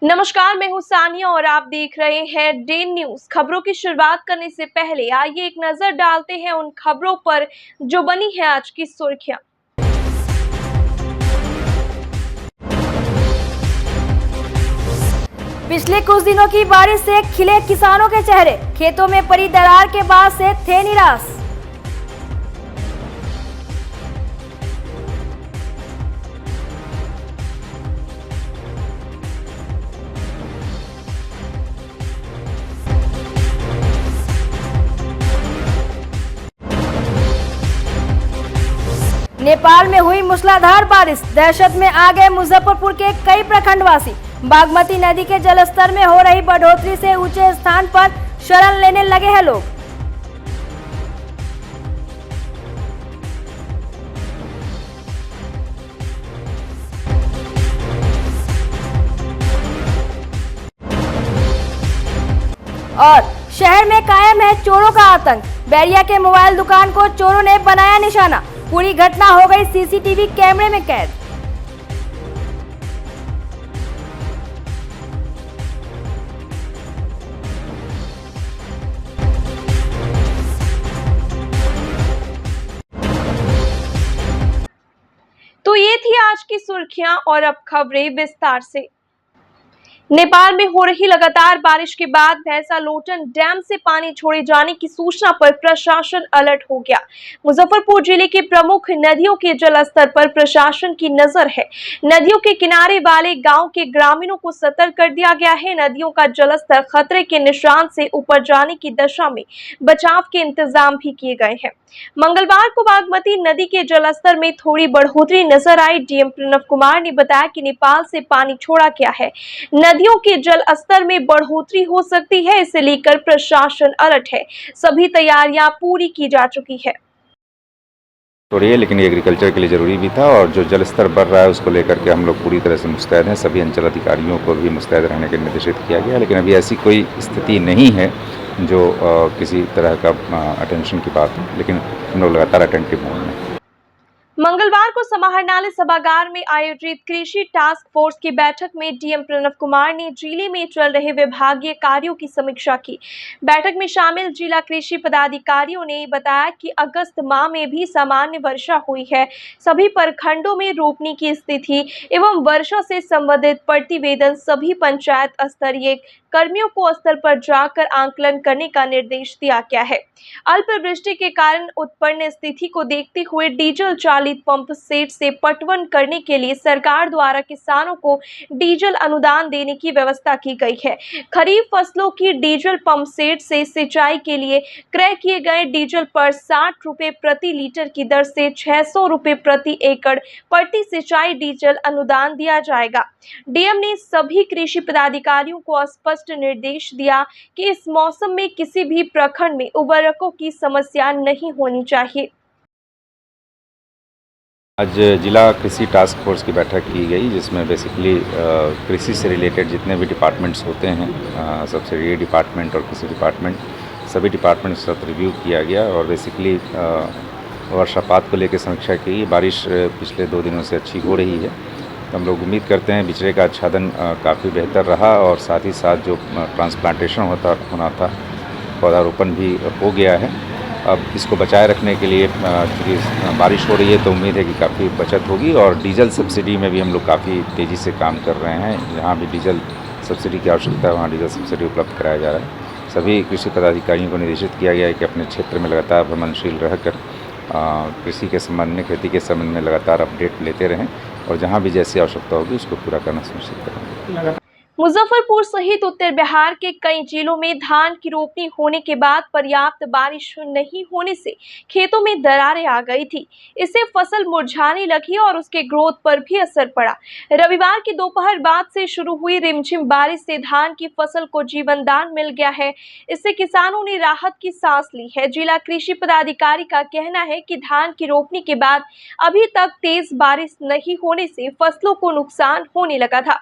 नमस्कार, मैं हूं सानिया और आप देख रहे हैं डे न्यूज। खबरों की शुरुआत करने से पहले आइए एक नजर डालते हैं उन खबरों पर जो बनी है आज की सुर्खियां। पिछले कुछ दिनों की बारिश से खिले किसानों के चेहरे, खेतों में पड़ी दरार के बाद से थे निराश। नेपाल में हुई मूसलाधार बारिश, दहशत में आ गए मुजफ्फरपुर के कई प्रखंडवासी। बागमती नदी के जलस्तर में हो रही बढ़ोतरी से ऊंचे स्थान पर शरण लेने लगे हैं लोग। और शहर में कायम है चोरों का आतंक। बैरिया के मोबाइल दुकान को चोरों ने बनाया निशाना। पूरी घटना हो गई सीसीटीवी कैमरे में कैद। तो ये थी आज की सुर्खियां और अब खबरें विस्तार से। नेपाल में हो रही लगातार बारिश के बाद भैंसालोटन डैम से पानी छोड़े जाने की सूचना पर प्रशासन अलर्ट हो गया। मुजफ्फरपुर जिले के प्रमुख नदियों के जलस्तर पर प्रशासन की नजर है। नदियों के किनारे वाले गांव के ग्रामीणों को सतर्क कर दिया गया है। नदियों का जलस्तर खतरे के निशान से ऊपर जाने की दशा में बचाव के इंतजाम भी किए गए हैं। मंगलवार को बागमती नदी के जलस्तर में थोड़ी बढ़ोतरी नजर आई। डीएम प्रणव कुमार ने बताया कि नेपाल से पानी छोड़ा गया है, नदियों के जल स्तर में बढ़ोतरी हो सकती है, इसे लेकर प्रशासन अलर्ट है। सभी तैयारियां पूरी की जा चुकी है। लेकिन ये एग्रीकल्चर के लिए ज़रूरी भी था और जो जल स्तर बढ़ रहा है उसको लेकर के हम लोग पूरी तरह से मुस्तैद हैं। सभी अंचल अधिकारियों को भी मुस्तैद रहने के निर्देशित किया गया, लेकिन अभी ऐसी कोई स्थिति नहीं है जो किसी तरह का अटेंशन की बात है, लेकिन हम लोग लगातार अटेंटिव मोड में। मंगलवार को समाहरणालय सभागार में आयोजित कृषि टास्क फोर्स की बैठक में डीएम प्रणव कुमार ने जिले में चल रहे विभागीय कार्यों की समीक्षा की। बैठक में शामिल जिला कृषि पदाधिकारियों ने बताया कि अगस्त माह में भी सामान्य वर्षा हुई है। सभी प्रखंडों में रोपनी की स्थिति एवं वर्षा से संबंधित प्रतिवेदन सभी पंचायत स्तरीय कर्मियों को स्थल पर जाकर आंकलन करने का निर्देश दिया गया है। अल्पवृष्टि के कारण उत्पन्न स्थिति को देखते हुए डीजल चालित पंप सेट से पटवन करने के लिए सरकार द्वारा किसानों को डीजल अनुदान देने की व्यवस्था की गई है। खरीफ फसलों की डीजल पंप सेट से सिंचाई के लिए क्रय किए गए डीजल पर 60 रुपए प्रति लीटर की दर से 600 रुपए प्रति एकड़ प्रति सिंचाई डीजल अनुदान दिया जाएगा। डीएम ने सभी कृषि पदाधिकारियों को स्पष्ट निर्देश दिया कि इस मौसम में किसी भी प्रखंड में उर्वरकों की समस्या नहीं होनी चाहिए। आज जिला कृषि टास्क फोर्स की बैठक की गई, जिसमें बेसिकली कृषि से रिलेटेड जितने भी डिपार्टमेंट्स होते हैं, सब्सिडी डिपार्टमेंट और कृषि डिपार्टमेंट, सभी डिपार्टमेंट के साथ रिव्यू किया गया और बेसिकली वर्षापात को लेकर समीक्षा की। बारिश पिछले 2 दिनों से अच्छी हो रही है, तो हम लोग उम्मीद करते हैं बिचड़े का आच्छादन काफ़ी बेहतर रहा और साथ ही साथ जो ट्रांसप्लांटेशन होना था, पौधारोपण भी हो गया है। अब इसको बचाए रखने के लिए चूँकि बारिश हो रही है तो उम्मीद है कि काफ़ी बचत होगी और डीजल सब्सिडी में भी हम लोग काफ़ी तेज़ी से काम कर रहे हैं। जहाँ भी डीजल सब्सिडी की आवश्यकता है वहाँ डीजल सब्सिडी उपलब्ध कराया जा रहा है। सभी कृषि पदाधिकारियों को निर्देशित किया गया है कि अपने क्षेत्र में लगातार भ्रमणशील रहकर कृषि के संबंध में, खेती के संबंध में लगातार अपडेट लेते रहें और जहाँ भी जैसी आवश्यकता होगी उसको पूरा करना सुनिश्चित करेंगे। मुजफ्फरपुर सहित उत्तर बिहार के कई जिलों में धान की रोपनी होने के बाद पर्याप्त बारिश नहीं होने से खेतों में दरारें आ गई थी। इससे फसल मुरझाने लगी और उसके ग्रोथ पर भी असर पड़ा। रविवार की दोपहर बाद से शुरू हुई रिमझिम बारिश से धान की फसल को जीवन दान मिल गया है। इससे किसानों ने राहत की सांस ली है। जिला कृषि पदाधिकारी का कहना है कि धान की रोपनी के बाद अभी तक तेज बारिश नहीं होने से फसलों को नुकसान होने लगा था।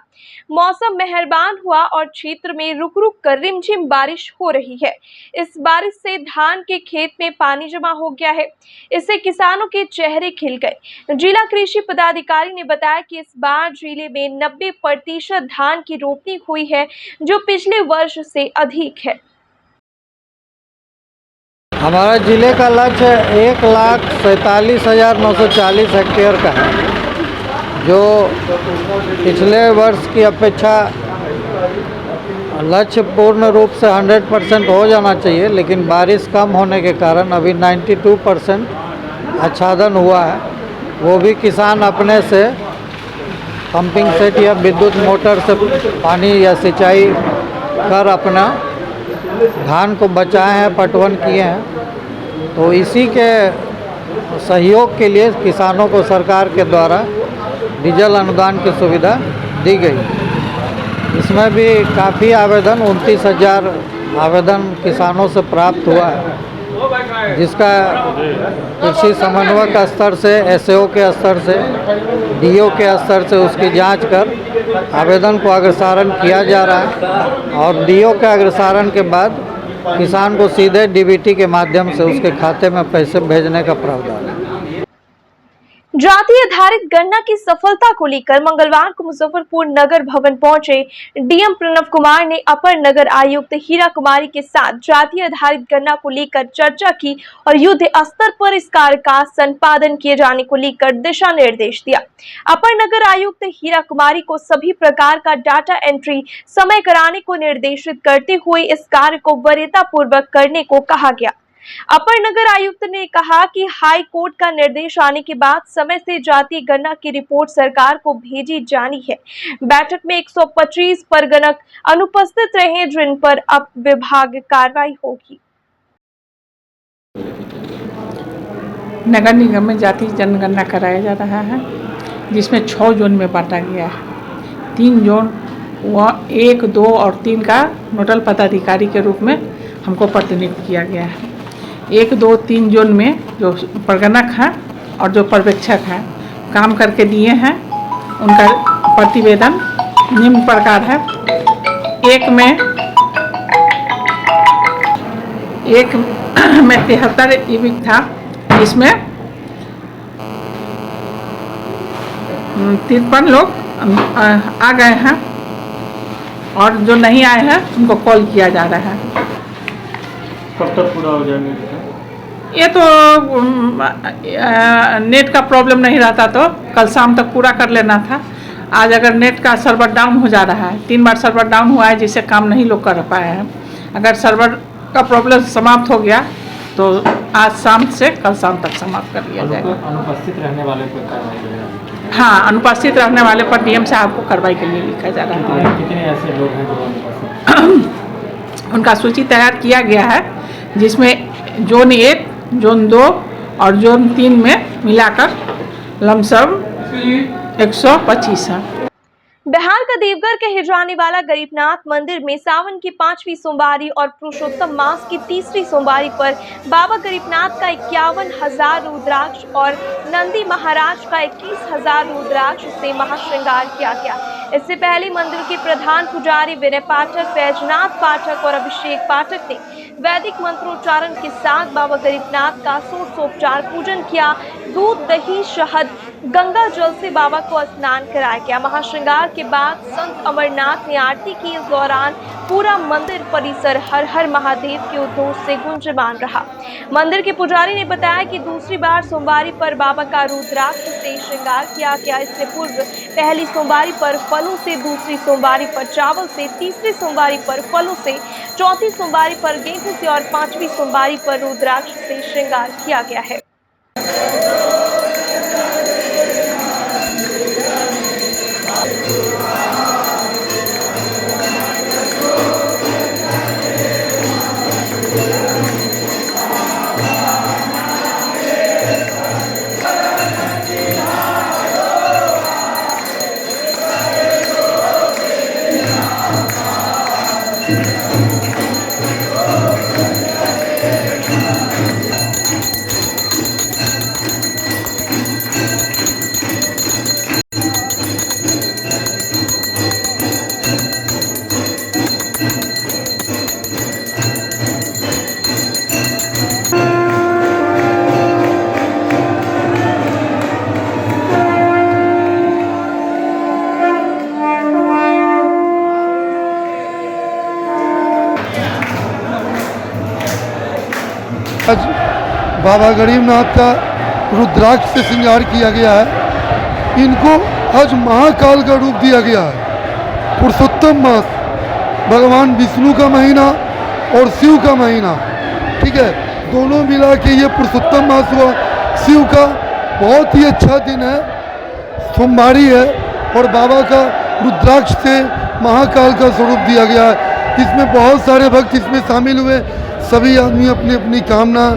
मौसम मेहरबान हुआ और क्षेत्र में रुक रुक कर रिमझिम बारिश हो रही है। इस बारिश से धान के खेत में पानी जमा हो गया है। इससे किसानों के चेहरे खिल गए। जिला कृषि पदाधिकारी ने बताया कि इस बार जिले में 90% धान की रोपनी हुई है, जो पिछले वर्ष से अधिक है। हमारा जिले का लक्ष्य 1,47,940 हेक्टेयर का है, जो पिछले वर्ष की अपेक्षा लक्ष्य पूर्ण रूप से 100% हो जाना चाहिए, लेकिन बारिश कम होने के कारण अभी 92% आच्छादन हुआ है। वो भी किसान अपने से पंपिंग सेट या विद्युत मोटर से पानी या सिंचाई कर अपना धान को बचाए हैं, पटवन किए हैं। तो इसी के सहयोग के लिए किसानों को सरकार के द्वारा डीजल अनुदान की सुविधा दी गई। इसमें भी काफ़ी आवेदन 29,000 आवेदन किसानों से प्राप्त हुआ है, जिसका कृषि समन्वयक स्तर से, एसओ के स्तर से, डीओ के स्तर से उसकी जांच कर आवेदन को अग्रसारण किया जा रहा है और डीओ के अग्रसारण के बाद किसान को सीधे डीबीटी के माध्यम से उसके खाते में पैसे भेजने का प्रावधान है। जाति आधारित गणना की सफलता को लेकर मंगलवार को मुजफ्फरपुर नगर भवन पहुंचे डीएम प्रणव कुमार ने अपर नगर आयुक्त हीरा कुमारी के साथ जाति आधारित गणना को लेकर चर्चा की और युद्ध स्तर पर इस कार्य का संपादन किए जाने को लेकर दिशा निर्देश दिया। अपर नगर आयुक्त हीरा कुमारी को सभी प्रकार का डाटा एंट्री समय कराने को निर्देशित करते हुए इस कार्य को वरीयता पूर्वक करने को कहा गया। अपर नगर आयुक्त ने कहा कि हाई कोर्ट का निर्देश आने के बाद समय से जाति गणना की रिपोर्ट सरकार को भेजी जानी है। बैठक में 125 परगणक अनुपस्थित रहे, जिन पर अब विभाग कार्रवाई होगी। नगर निगम में जाति जनगणना कराया जा रहा है, जिसमें 6 जोन में बांटा गया है। 3 जोन 1, 2 और 3 का नोडल पदाधिकारी के रूप में हमको प्रतिनिधित्व किया गया है। 1, 2, 3 जोन में जो परगणक हैं और जो पर्यवेक्षक हैं काम करके दिए हैं, उनका प्रतिवेदन निम्न प्रकार है। एक में 73 यूनिट था, इसमें 53 लोग आ गए हैं और जो नहीं आए हैं उनको कॉल किया जा रहा है। कब तक पूरा हो जाएगा? ये तो नेट का प्रॉब्लम नहीं रहता तो कल शाम तक पूरा कर लेना था। आज अगर नेट का सर्वर डाउन हो जा रहा है, 3 बार सर्वर डाउन हुआ है, जिससे काम नहीं लोग कर पाए हैं। अगर सर्वर का प्रॉब्लम समाप्त हो गया तो आज शाम से कल शाम तक समाप्त कर लिया जाएगा। अनुपस्थित रहने वाले पर कार्रवाई? हाँ, अनुपस्थित रहने वाले पर डीएम साहब को कार्रवाई के लिए लिखा जा रहा है। कितने ऐसे लोग हैं जो अनुपस्थित? उनका सूची तैयार किया गया है, जिसमें जोन 1, जोन 2 और जोन 3 में मिलाकर लमसम 125 है। बिहार का देवघर कहे जाने वाला गरीबनाथ मंदिर में सावन की 5वीं सोमवारी और पुरुषोत्तम मास की 3री सोमवारी पर बाबा गरीबनाथ का 51,000 रुद्राक्ष और नंदी महाराज का 21,000 रुद्राक्ष से महाश्रृंगार किया गया। इससे पहले मंदिर के प्रधान पुजारी विनय पाठक, बैजनाथ पाठक और अभिषेक पाठक ने वैदिक मंत्रोच्चारण के साथ बाबा गरीबनाथ का षोडशोपचार पूजन किया। दूध, दही, शहद, गंगा जल से बाबा को स्नान कराया गया। महाश्रृंगार के बाद संत अमरनाथ ने आरती की। इस दौरान पूरा मंदिर परिसर हर हर महादेव के उद्घोष से गुंजयमान रहा। मंदिर के पुजारी ने बताया कि दूसरी बार सोमवारी पर बाबा का रुद्राक्ष से श्रृंगार किया गया। इससे पूर्व पहली सोमवारी पर फलों से, दूसरी सोमवारी पर चावल से, तीसरी सोमवारी पर फलों से, चौथी सोमवारी पर गेहूं से और 5वीं सोमवारी पर रुद्राक्ष से श्रृंगार किया गया है। बाबा गरीबनाथ का रुद्राक्ष से श्रृंगार किया गया है। इनको आज महाकाल का रूप दिया गया है। पुरुषोत्तम मास भगवान विष्णु का महीना और शिव का महीना, ठीक है, दोनों मिला के ये पुरुषोत्तम मास हुआ। शिव का बहुत ही अच्छा दिन है, सोमवारी है, और बाबा का रुद्राक्ष से महाकाल का स्वरूप दिया गया है। इसमें बहुत सारे भक्त इसमें शामिल हुए। सभी आदमी अपनी अपनी कामना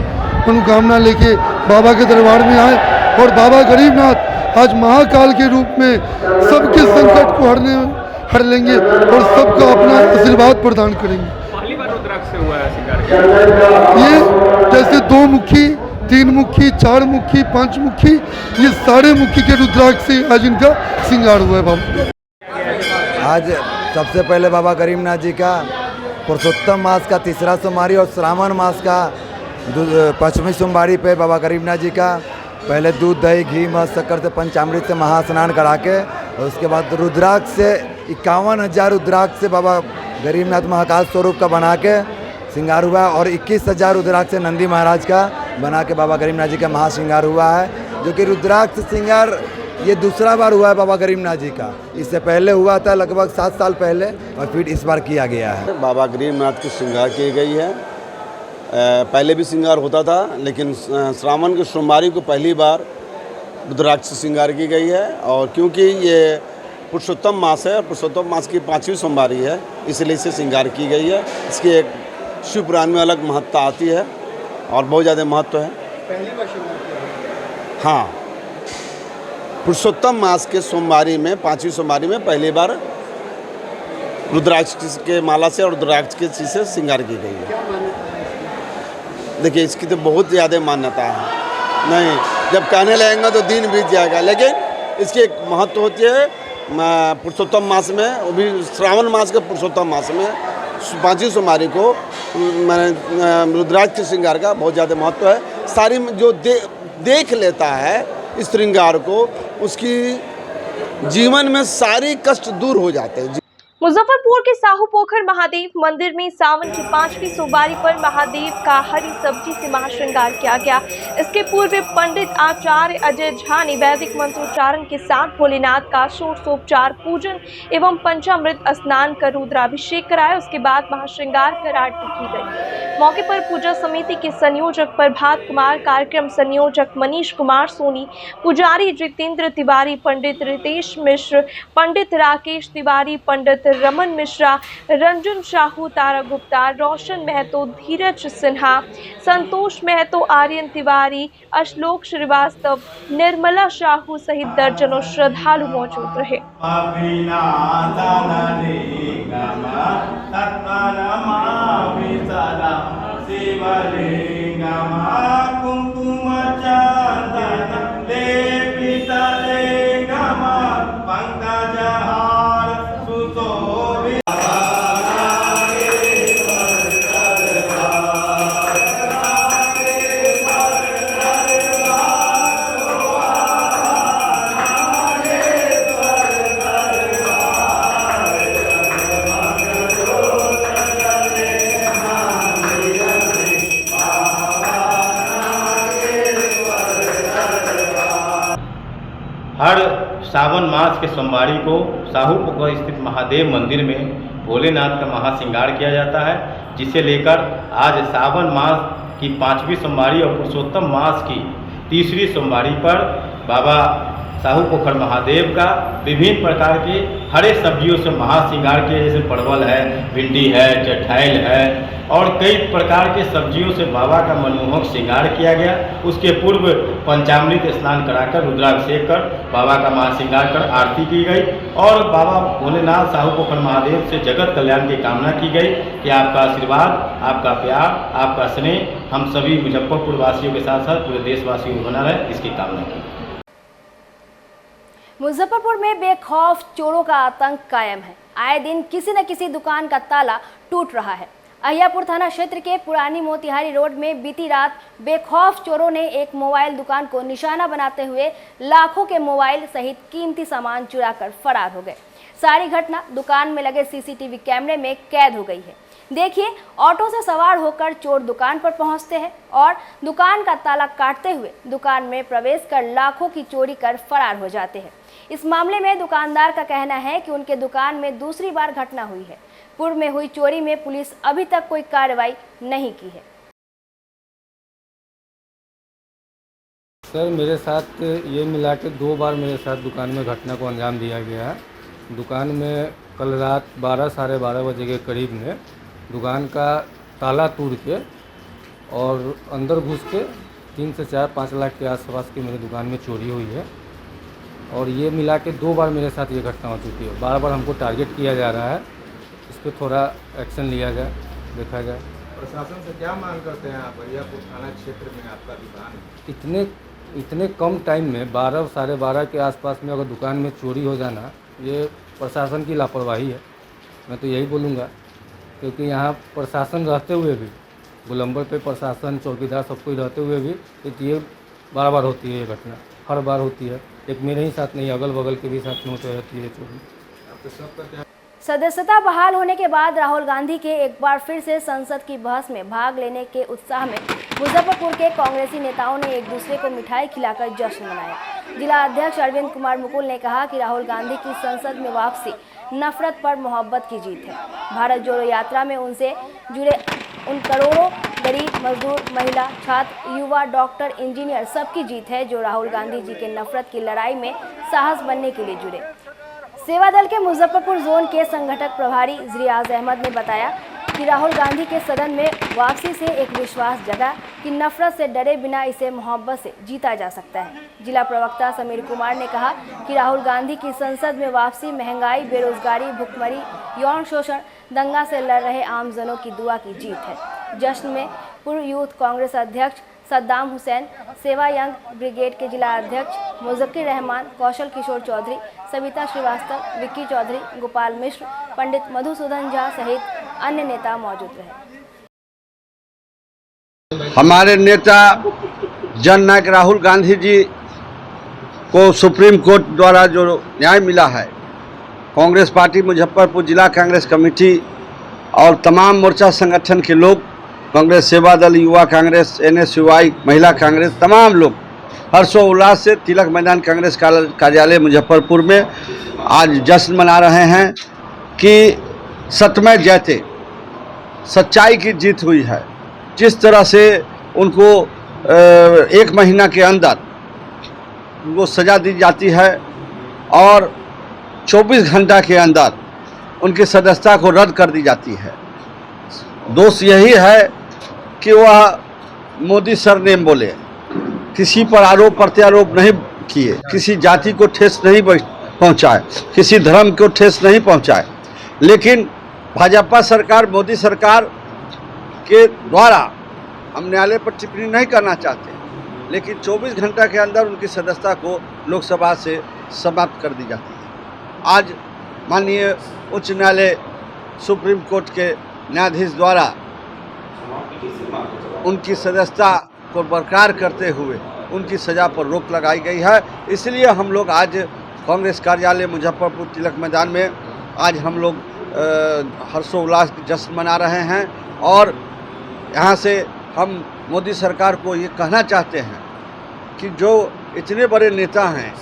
मनोकामना लेके बाबा के दरबार में आए और बाबा गरीबनाथ आज महाकाल के रूप में सबके संकट को हर लेंगे और सबका अपना आशीर्वाद प्रदान करेंगे। पहली बार रुद्राक्ष से हुआ है श्रृंगार? ये जैसे 2 मुखी, 3 मुखी, 4 मुखी, 5 मुखी, ये सारे मुखी के रुद्राक्ष से आज इनका श्रृंगार हुआ है। बाबा आज सबसे पहले बाबा गरीबनाथ जी का पुरुषोत्तम मास का 3रा सोमवारी और श्रावण मास का 5वीं सोमवारी पे बाबा गरीबनाथ जी का पहले दूध, दही, घी, मध, शक्कर से पंचामृत से महास्नान करा के और उसके बाद रुद्राक्ष से 51,000 रुद्राक्ष से बाबा गरीबनाथ महाकाल स्वरूप का बना के श्रृंगार हुआ है और 21,000 रुद्राक्ष से नंदी महाराज का बना के बाबा गरीबनाथ जी का महाश्रृंगार हुआ है, जो कि रुद्राक्ष श्रृंगार ये दूसरा बार हुआ है बाबा गरीबनाथ जी का। इससे पहले हुआ था लगभग 7 साल पहले और फिर इस बार किया गया है। बाबा गरीबनाथ की श्रृंगार की गई है। पहले भी श्रृंगार होता था, लेकिन श्रावण के सोमवारी को पहली बार रुद्राक्ष श्रृंगार की गई है। और क्योंकि ये पुरुषोत्तम मास है और पुरुषोत्तम मास की 5वीं सोमवारी है, इसलिए इसे श्रृंगार की गई है। इसकी एक शिव पुराण में अलग महत्ता आती है और बहुत ज़्यादा महत्व है। हाँ, पुरुषोत्तम मास के सोमवारी में 5वीं सोमवारी में पहली बार रुद्राक्ष के माला से और रुद्राक्ष के चीज़ से श्रृंगार की गई है। देखिए, इसकी तो बहुत ज़्यादा मान्यता है। नहीं, जब कहने लगेंगे तो दिन बीत जाएगा, लेकिन इसकी एक महत्व होती है। पुरुषोत्तम मास में, वो भी श्रावण मास के पुरुषोत्तम मास में 5वीं सोमवारी को रुद्राक्ष के श्रृंगार का बहुत ज़्यादा महत्व है। सारी जो देख लेता है इस श्रृंगार को, उसकी जीवन में सारी कष्ट दूर हो जाते हैं। मुजफ्फरपुर के साहू पोखर महादेव मंदिर में सावन की 5वीं सोमवारी पर महादेव का हरी सब्जी से महाश्रृंगार किया गया। इसके पूर्व पंडित आचार्य अजय झा ने वैदिक मंत्रोच्चारण के साथ भोलेनाथ का षोडशोपचार पूजन एवं पंचामृत स्नान कर रुद्राभिषेक कराया। उसके बाद महाश्रृंगार कर आरती की गई। मौके पर पूजा समिति के संयोजक प्रभात कुमार, कार्यक्रम संयोजक मनीष कुमार सोनी, पुजारी जितेंद्र तिवारी, पंडित रितेश मिश्र, पंडित राकेश तिवारी, पंडित रमन मिश्रा, रंजन साहू, तारा गुप्ता, रोशन महतो, धीरज सिन्हा, संतोष महतो, आर्यन तिवारी, अश्लोक श्रीवास्तव, निर्मला साहू सहित दर्जनों श्रद्धालु मौजूद रहे। हर सावन मास के सोमवारी को साहू पोखर स्थित महादेव मंदिर में भोलेनाथ का महाश्रृंगार किया जाता है, जिसे लेकर आज सावन मास की 5वीं सोमवारी और पुरुषोत्तम मास की 3री सोमवारी पर बाबा साहू पोखर महादेव का विभिन्न प्रकार के हरे सब्जियों से महाश्रृंगार किया, जैसे परवल है, भिंडी है, चठैल है और कई प्रकार के सब्जियों से बाबा का मनमोहक श्रृंगार किया गया। उसके पूर्व पंचामृत स्नान कराकर रुद्राभिषेक कर बाबा का महाश्रृंगार कर आरती की गई और बाबा भोलेनाथ साहू पोखर महादेव से जगत कल्याण की कामना की गई कि आपका आशीर्वाद, आपका प्यार, आपका स्नेह हम सभी मुजफ्फरपुर वासियों के साथ साथ पूरे देशवासियों को बना रहे, इसकी कामना की। मुजफ्फरपुर में बेखौफ चोरों का आतंक कायम है। आए दिन किसी न किसी दुकान का ताला टूट रहा है। अहियापुर थाना क्षेत्र के पुरानी मोतिहारी रोड में बीती रात बेखौफ चोरों ने एक मोबाइल दुकान को निशाना बनाते हुए लाखों के मोबाइल सहित कीमती सामान चुराकर फरार हो गए। सारी घटना दुकान में लगे सीसीटीवी कैमरे में कैद हो गई है। देखिए, ऑटो से सवार होकर चोर दुकान पर पहुंचते हैं और दुकान का ताला काटते हुए दुकान में प्रवेश कर लाखों की चोरी कर फरार हो जाते हैं। इस मामले में दुकानदार का कहना है कि उनके दुकान में दूसरी बार घटना हुई है। पूर्व में हुई चोरी में पुलिस अभी तक कोई कार्रवाई नहीं की है। सर, मेरे साथ ये मिला के 2 बार मेरे साथ दुकान में घटना को अंजाम दिया गया है। दुकान में कल रात 12 साढ़े 12 बजे के करीब में दुकान का ताला तोड़ के और अंदर घुस के 3 से 4-5 लाख के आसपास की मेरी दुकान में चोरी हुई है। और ये मिला के 2 बार मेरे साथ ये घटना हो चुकी है। बार बार हमको टारगेट किया जा रहा है। इस पर थोड़ा एक्शन लिया जाए, देखा जाए। प्रशासन से क्या मांग करते हैं आप? अहियापुर थाना क्षेत्र में आपका दुकान है, इतने कम टाइम में 12 साढ़े 12 के आसपास में अगर दुकान में चोरी हो जाना, ये प्रशासन की लापरवाही है। मैं तो यही बोलूँगा, क्योंकि यहाँ प्रशासन रहते हुए भी, गोलंबर पे प्रशासन चौकीदार सब कोई रहते हुए भी ये बार बार होती है। ये घटना हर बार होती है। एक मेरे ही साथ नहीं, अगल बगल के भी साथ में होती रहती है चोरी। आपके सबका क्या? सदस्यता बहाल होने के बाद राहुल गांधी के एक बार फिर से संसद की बहस में भाग लेने के उत्साह में मुजफ्फरपुर के कांग्रेसी नेताओं ने एक दूसरे को मिठाई खिलाकर जश्न मनाया। जिला अध्यक्ष अरविंद कुमार मुकुल ने कहा कि राहुल गांधी की संसद में वापसी नफरत पर मोहब्बत की जीत है। भारत जोड़ो यात्रा में उनसे जुड़े उन करोड़ों गरीब, मजदूर, महिला, छात्र, युवा, डॉक्टर, इंजीनियर सबकी जीत है जो राहुल गांधी जी के नफरत की लड़ाई में साहस बनने के लिए जुड़े। सेवा दल के मुजफ्फरपुर जोन के संगठक प्रभारी रियाज अहमद ने बताया कि राहुल गांधी के सदन में वापसी से एक विश्वास जगा कि नफरत से डरे बिना इसे मोहब्बत से जीता जा सकता है। जिला प्रवक्ता समीर कुमार ने कहा कि राहुल गांधी की संसद में वापसी महंगाई, बेरोजगारी, भुखमरी, यौन शोषण, दंगा से लड़ रहे आमजनों की दुआ की जीत है। जश्न में पूर्व यूथ कांग्रेस अध्यक्ष सद्दाम हुसैन, सेवा यंग ब्रिगेड के जिला अध्यक्ष मुजक्किर रहमान, कौशल किशोर चौधरी, सविता श्रीवास्तव, विक्की चौधरी, गोपाल मिश्र, पंडित मधुसूदन झा सहित अन्य नेता मौजूद रहे। हमारे नेता जननायक राहुल गांधी जी को सुप्रीम कोर्ट द्वारा जो न्याय मिला है, कांग्रेस पार्टी मुजफ्फरपुर जिला कांग्रेस कमेटी और तमाम मोर्चा संगठन के लोग, कांग्रेस सेवा दल, युवा कांग्रेस, NSUI, महिला कांग्रेस, तमाम लोग हर्षोल्लास से तिलक मैदान कांग्रेस कार्यालय मुजफ्फरपुर में आज जश्न मना रहे हैं कि सत्यमेव जयते, सच्चाई की जीत हुई है। जिस तरह से उनको 1 महीना के अंदर उनको सज़ा दी जाती है और 24 घंटा के अंदर उनकी सदस्यता को रद्द कर दी जाती है। दोष यही है कि वह मोदी सरनेम बोले, किसी पर आरोप प्रत्यारोप नहीं किए, किसी जाति को ठेस नहीं पहुंचाए, किसी धर्म को ठेस नहीं पहुंचाए। लेकिन भाजपा सरकार, मोदी सरकार के द्वारा हम न्यायालय पर टिप्पणी नहीं करना चाहते, लेकिन 24 घंटा के अंदर उनकी सदस्यता को लोकसभा से समाप्त कर दी जाती है। आज माननीय उच्च न्यायालय सुप्रीम कोर्ट के न्यायाधीश द्वारा उनकी सदस्यता को बरकरार करते हुए उनकी सज़ा पर रोक लगाई गई है। इसलिए हम लोग आज कांग्रेस कार्यालय मुजफ्फरपुर तिलक मैदान में आज हम लोग हर्षोल्लास जश्न मना रहे हैं और यहाँ से हम मोदी सरकार को ये कहना चाहते हैं कि जो इतने बड़े नेता हैं,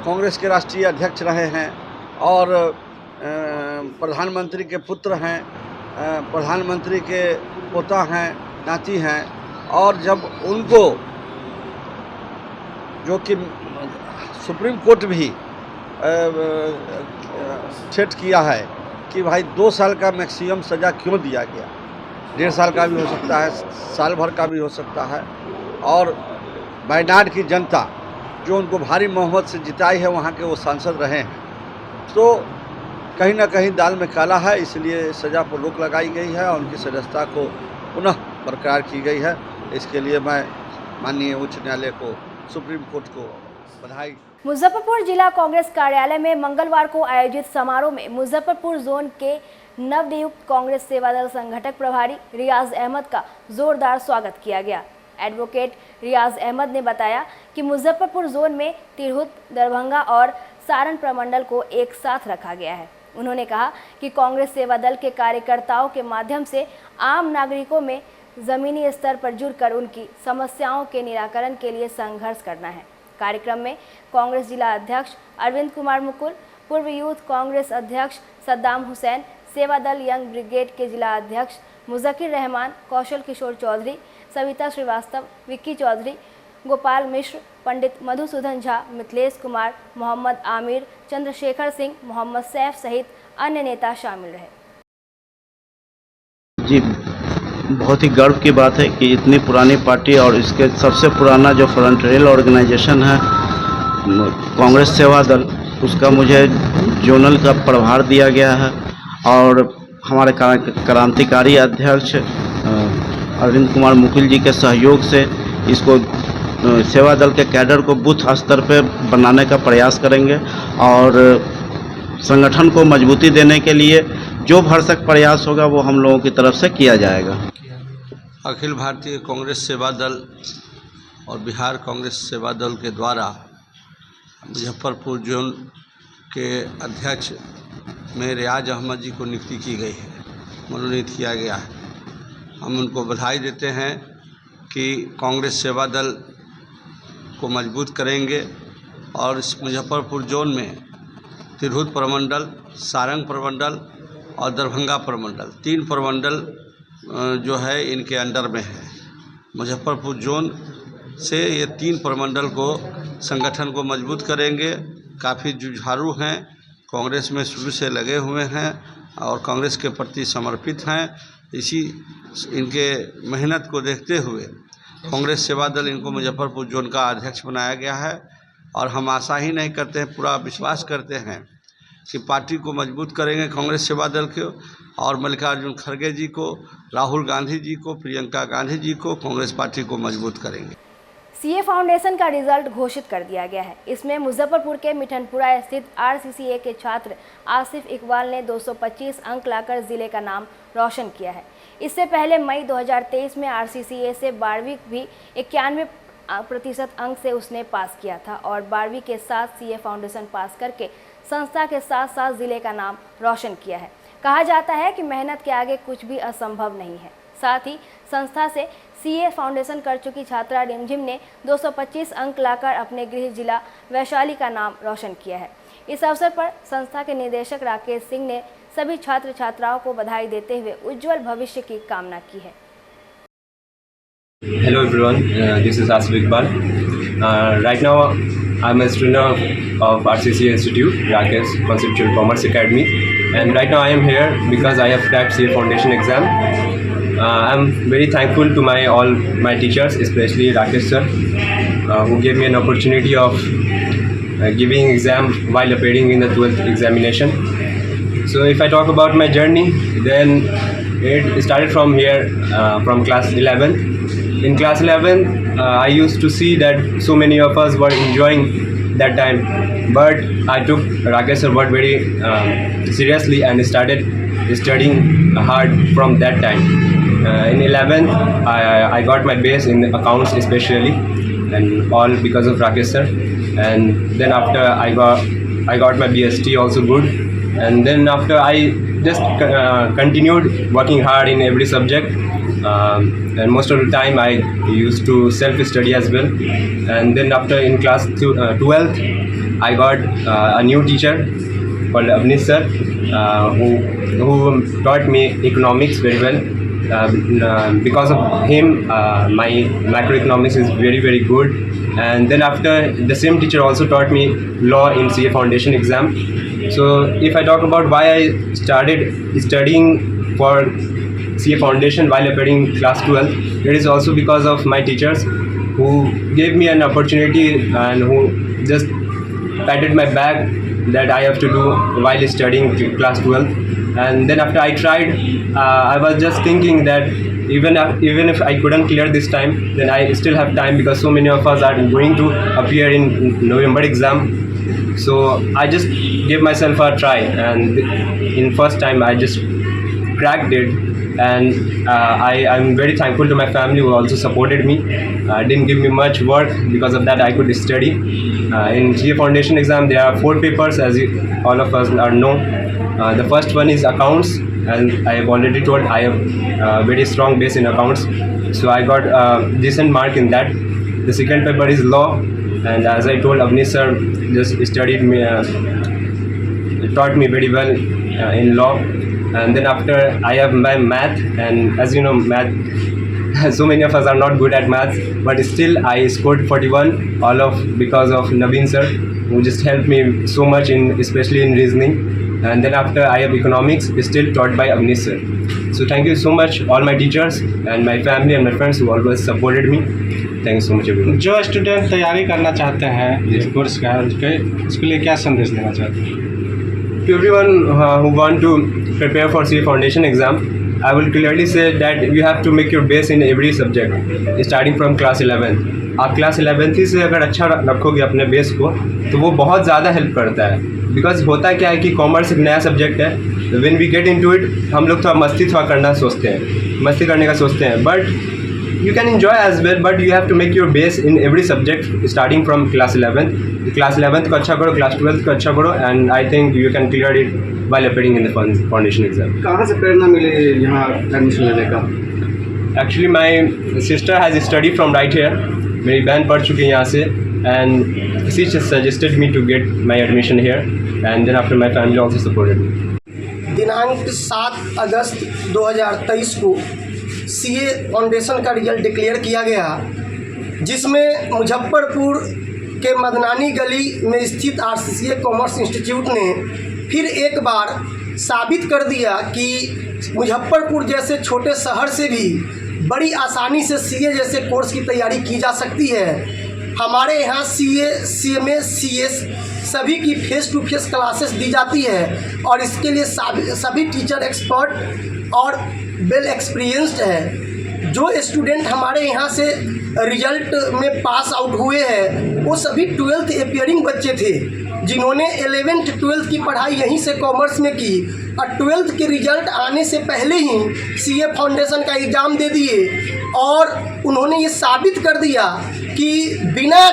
कांग्रेस के राष्ट्रीय अध्यक्ष रहे हैं और प्रधानमंत्री के पुत्र हैं, प्रधानमंत्री के पोता हैं, नाती हैं, और जब उनको जो कि सुप्रीम कोर्ट भी सेट किया है कि भाई 2 साल का मैक्सिमम सज़ा क्यों दिया गया, 1.5 साल का भी हो सकता है, साल भर का भी हो सकता है। और वायनाड की जनता जो उनको भारी मोहब्बत से जिताई है, वहाँ के वो सांसद रहे हैं, तो कहीं ना कहीं दाल में काला है। इसलिए सज़ा पर रोक लगाई गई है और उनकी सदस्यता को पुनः बरकरार की गई है। इसके लिए मैं माननीय उच्च न्यायालय को, सुप्रीम कोर्ट को बधाई। मुजफ्फरपुर जिला कांग्रेस कार्यालय में मंगलवार को आयोजित समारोह में मुजफ्फरपुर जोन के नवनियुक्त कांग्रेस सेवा दल संगठक प्रभारी रियाज अहमद का जोरदार स्वागत किया गया। एडवोकेट रियाज अहमद ने बताया कि मुजफ्फरपुर जोन में तिरहुत, दरभंगा और सारण प्रमंडल को एक साथ रखा गया है। उन्होंने कहा कि कांग्रेस सेवा दल के कार्यकर्ताओं के माध्यम से आम नागरिकों में जमीनी स्तर पर जुड़कर उनकी समस्याओं के निराकरण के लिए संघर्ष करना है। कार्यक्रम में कांग्रेस जिला अध्यक्ष अरविंद कुमार मुकुल, पूर्व यूथ कांग्रेस अध्यक्ष सद्दाम हुसैन, सेवा दल यंग ब्रिगेड के जिला अध्यक्ष मुजक्किर रहमान, कौशल किशोर चौधरी, सविता श्रीवास्तव, विक्की चौधरी, गोपाल मिश्र, पंडित मधुसूदन झा, मिथिलेश कुमार, मोहम्मद आमिर, चंद्रशेखर सिंह, मोहम्मद सैफ सहित अन्य नेता शामिल रहे। जी, बहुत ही गर्व की बात है कि इतनी पुरानी पार्टी और इसके सबसे पुराना जो फ्रंटरेल ऑर्गेनाइजेशन है कांग्रेस सेवा दल, उसका मुझे जोनल का प्रभार दिया गया है और हमारे क्रांतिकारी अध्यक्ष अरविंद कुमार मुकुल जी के सहयोग से इसको सेवा दल के कैडर को बूथ स्तर पर बनाने का प्रयास करेंगे और संगठन को मजबूती देने के लिए जो भरसक प्रयास होगा वो हम लोगों की तरफ से किया जाएगा। अखिल भारतीय कांग्रेस सेवा दल और बिहार कांग्रेस सेवा दल के द्वारा मुजफ्फरपुर जोन के अध्यक्ष में रियाज अहमद जी को नियुक्ति की गई है, मनोनीत किया गया है। हम उनको बधाई देते हैं कि कांग्रेस सेवा दल को मजबूत करेंगे और इस मुजफ्फरपुर जोन में तिरहुत प्रमंडल, सारंग प्रमंडल और दरभंगा प्रमंडल, 3 प्रमंडल जो है इनके अंडर में है। मुजफ्फरपुर जोन से ये 3 प्रमंडल को संगठन को मजबूत करेंगे। काफ़ी जुझारू हैं, कांग्रेस में शुरू से लगे हुए हैं और कांग्रेस के प्रति समर्पित हैं। इसी इनके मेहनत को देखते हुए कांग्रेस सेवा दल इनको मुजफ्फरपुर जोन का अध्यक्ष बनाया गया है और हम आशा ही नहीं करते हैं, पूरा विश्वास करते हैं कि पार्टी को मजबूत करेंगे कांग्रेस सेवा दल को और मल्लिकार्जुन खड़गे जी को, राहुल गांधी जी को, प्रियंका गांधी जी को, कांग्रेस पार्टी को मजबूत करेंगे। सीए फाउंडेशन का रिजल्ट घोषित कर दिया गया है। इसमें मुजफ्फरपुर के मिठनपुरा स्थित आरसीसीए के छात्र आसिफ इकबाल ने 225 अंक लाकर जिले का नाम रोशन किया है। इससे पहले मई 2023 में आरसीसीए से 12वीं भी 91% अंक से उसने पास किया था और 12वीं के साथ सीए फाउंडेशन पास करके संस्था के साथ साथ जिले का नाम रोशन किया है। कहा जाता है कि मेहनत के आगे कुछ भी असंभव नहीं है। साथ ही संस्था से सीए फाउंडेशन कर चुकी छात्रा रिमझिम ने 225 अंक लाकर अपने गृह जिला वैशाली का नाम रोशन किया है। इस अवसर पर संस्था के निदेशक राकेश सिंह ने सभी छात्र छात्राओं को बधाई देते हुए उज्जवल भविष्य की कामना की है। Hello everyone, this is Asif Iqbal. Right now I'm a student of RCC Institute, Rakesh Conceptual Commerce Academy, and right now I am here because I have cracked CA Foundation exam. I'm very thankful to all my teachers, especially Rakesh sir, who gave me an opportunity of giving exam while appearing in the 12th examination. So if I talk about my journey, then it started from here, from class 11. In class 11, I used to see that so many of us were enjoying that time, but I took Rakesh sir word very seriously and started studying hard from that time. In 11th, I got my base in accounts especially, and all because of Rakesh sir. And then after I got my BST also good, and then after I just continued working hard in every subject. And most of the time I used to self-study as well. And then after in class 12th, I got a new teacher called Avnish sir, who taught me economics very well. Because of him, my macroeconomics is very, very good. And then after, the same teacher also taught me law in CA Foundation exam. So if I talk about why I started studying for CA Foundation while appearing in class 12, it is also because of my teachers who gave me an opportunity and who just patted my back that I have to do while studying class 12. And then after I tried, I was just thinking that even if I couldn't clear this time, then I still have time because so many of us are going to appear in November exam. So I just gave myself a try, and in first time I just cracked it. And I'm very thankful to my family who also supported me. Didn't give me much work, because of that I could study. In CA Foundation exam there are 4 papers, as all of us know. The first one is accounts, and I have already told I have very strong base in accounts, so I got a decent mark in that. The second paper is law, and as I told, Avnish sir just studied me, taught me very well in law. And then after I have my math, and as you know, math, so many of us are not good at maths, but still I scored 41, all of because of Naveen sir, who just helped me so much in, especially in reasoning. And then after I have economics, still taught by Avnish sir. So thank you so much all my teachers and my family and my friends who always supported me. Thank you so much everyone. जो student तैयारी करना चाहते हैं इस course का, उसके लिए क्या संदेश देना चाहते हैं? To everyone who want to prepare for CA Foundation exam, I will clearly say that you have to make your base in every subject, starting from class 11th. आप क्लास 11th से अगर अच्छा रखोगे अपने बेस को, तो वो बहुत ज़्यादा हेल्प करता है. बिकॉज होता क्या है कि कॉमर्स एक नया सब्जेक्ट है. When we get into it, हम लोग थोड़ा मस्ती करने का सोचते हैं, but you can enjoy as well, but you have to make your base in every subject starting from class 11th. Class 11th को अच्छा करो, class 12th को अच्छा करो, and I think you can clear it while appearing in the foundation exam. कहाँ से प्रेरणा मिली यहाँ admission लेने का? Actually my sister has studied from right here. मेरी बहन पढ़ चुकी है यहाँ से, and she just suggested me to get my admission here, and then after my family also supported me. दिनांक 7 अगस्त 2023 को सीए फाउंडेशन का रिजल्ट डिक्लेयर किया गया, जिसमें मुजफ्फरपुर के मदनानी गली में स्थित आरसीसीए कॉमर्स इंस्टीट्यूट ने फिर एक बार साबित कर दिया कि मुजफ्फरपुर जैसे छोटे शहर से भी बड़ी आसानी से सीए जैसे कोर्स की तैयारी की जा सकती है. हमारे यहाँ सीए, सीएमए, सीएस सभी की फेस टू फेस क्लासेस दी जाती है, और इसके लिए सभी टीचर एक्सपर्ट और वेल एक्सपीरियंस्ड है. जो स्टूडेंट हमारे यहाँ से रिजल्ट में पास आउट हुए हैं, वो सभी 12th अपियरिंग बच्चे थे, जिन्होंने 11th 12th की पढ़ाई यहीं से कॉमर्स में की, और 12th के रिजल्ट आने से पहले ही सीए फाउंडेशन का एग्ज़ाम दे दिए, और उन्होंने ये साबित कर दिया कि बिना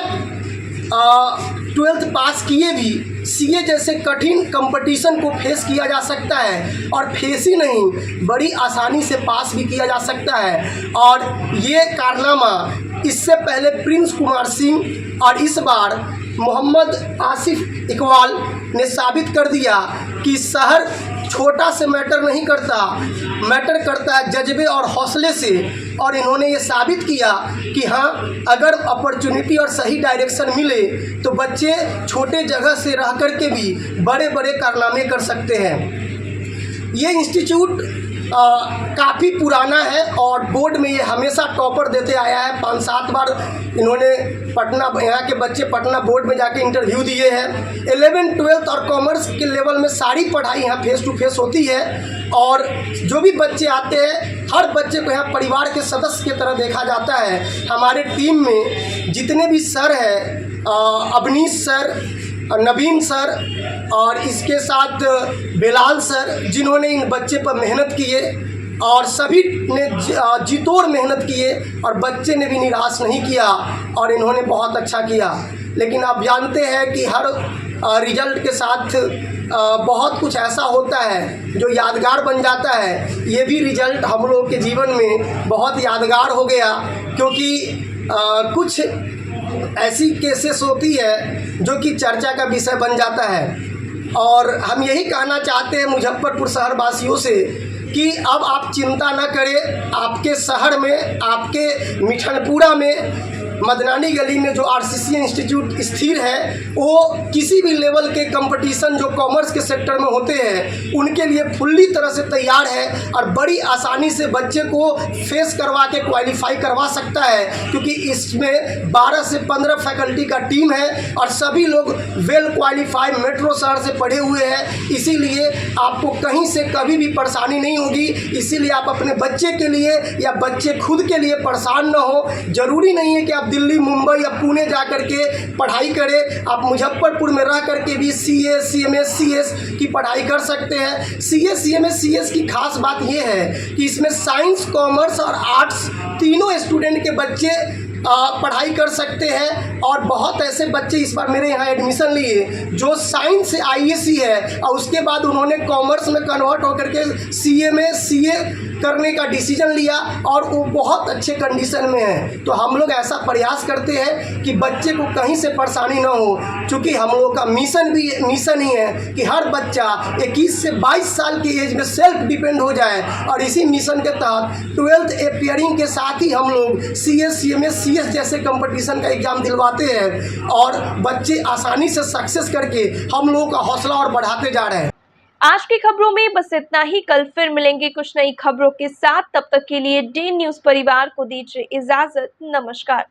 12th पास किए भी सीए जैसे कठिन कंपटीशन को फेस किया जा सकता है, और फेस ही नहीं, बड़ी आसानी से पास भी किया जा सकता है. और ये कारनामा इससे पहले प्रिंस कुमार सिंह और इस बार मोहम्मद आसिफ इकबाल ने साबित कर दिया कि शहर छोटा से मैटर नहीं करता, मैटर करता है जज्बे और हौसले से. और इन्होंने ये साबित किया कि हाँ, अगर अपॉर्चुनिटी और सही डायरेक्शन मिले तो बच्चे छोटे जगह से रह कर के भी बड़े बड़े कारनामे कर सकते हैं. ये इंस्टीट्यूट काफ़ी पुराना है, और बोर्ड में ये हमेशा टॉपर देते आया है. 5-7 बार इन्होंने पटना, यहाँ के बच्चे पटना बोर्ड में जाके इंटरव्यू दिए हैं. 11th 12th और कॉमर्स के लेवल में सारी पढ़ाई यहाँ फेस टू फेस होती है, और जो भी बच्चे आते हैं, हर बच्चे को यहाँ परिवार के सदस्य की तरह देखा जाता है. हमारे टीम में जितने भी सर हैं, अवनीश सर, नवीन सर, और इसके साथ बेलाल सर, जिन्होंने इन बच्चे पर मेहनत किए, और सभी ने जी-तोड़ मेहनत किए, और बच्चे ने भी निराश नहीं किया, और इन्होंने बहुत अच्छा किया. लेकिन आप जानते हैं कि हर रिजल्ट के साथ बहुत कुछ ऐसा होता है जो यादगार बन जाता है. ये भी रिजल्ट हम लोगों के जीवन में बहुत यादगार हो गया, क्योंकि कुछ ऐसी केसेस होती है जो कि चर्चा का विषय बन जाता है. और हम यही कहना चाहते हैं मुजफ्फरपुर शहर वासियों से कि अब आप चिंता न करें. आपके शहर में, आपके मिठनपुरा में, मदनानी गली में जो आरसीसी इंस्टीट्यूट स्थिर है, वो किसी भी लेवल के कंपटीशन जो कॉमर्स के सेक्टर में होते हैं, उनके लिए फुल्ली तरह से तैयार है, और बड़ी आसानी से बच्चे को फेस करवा के क्वालिफाई करवा सकता है, क्योंकि इसमें 12 से 15 फैकल्टी का टीम है, और सभी लोग वेल क्वालिफाइड मेट्रो शहर से पढ़े हुए हैं. इसीलिए आपको कहीं से कभी भी परेशानी नहीं होगी. इसीलिए आप अपने बच्चे के लिए या बच्चे खुद के लिए परेशान न हो. ज़रूरी नहीं है कि आप दिल्ली, मुंबई या पुणे जा कर के पढ़ाई करें. आप मुजफ्फरपुर में रह कर के भी सीए, सीएमए, सीएस की पढ़ाई कर सकते हैं. सीए, सीएमए, सीएस की खास बात यह है कि इसमें साइंस, कॉमर्स और आर्ट्स तीनों स्टूडेंट के बच्चे पढ़ाई कर सकते हैं। और बहुत ऐसे बच्चे इस बार मेरे यहाँ एडमिशन लिए जो साइंस से ISC है और उसके बाद उन्होंने कॉमर्स में कन्वर्ट होकर के CA में CA करने का डिसीजन लिया और वो बहुत अच्छे कंडीशन में है। तो हम लोग ऐसा प्रयास करते हैं कि बच्चे को कहीं से परेशानी ना हो, क्योंकि हम लोग का मिशन ही है कि हर बच्चा 21 से 22 साल की एज में सेल्फ डिपेंड हो जाए। और इसी मिशन के तहत 12th अपियरिंग के साथ ही हम लोग CS, CMS, CS जैसे कंपटीशन का एग्ज़ाम दिलवाते हैं और बच्चे आसानी से सक्सेस करके हम लोगों का हौसला और बढ़ाते जा रहे हैं। आज की खबरों में बस इतना ही। कल फिर मिलेंगे कुछ नई खबरों के साथ। तब तक के लिए DN न्यूज़ परिवार को दीजिए इजाजत। नमस्कार।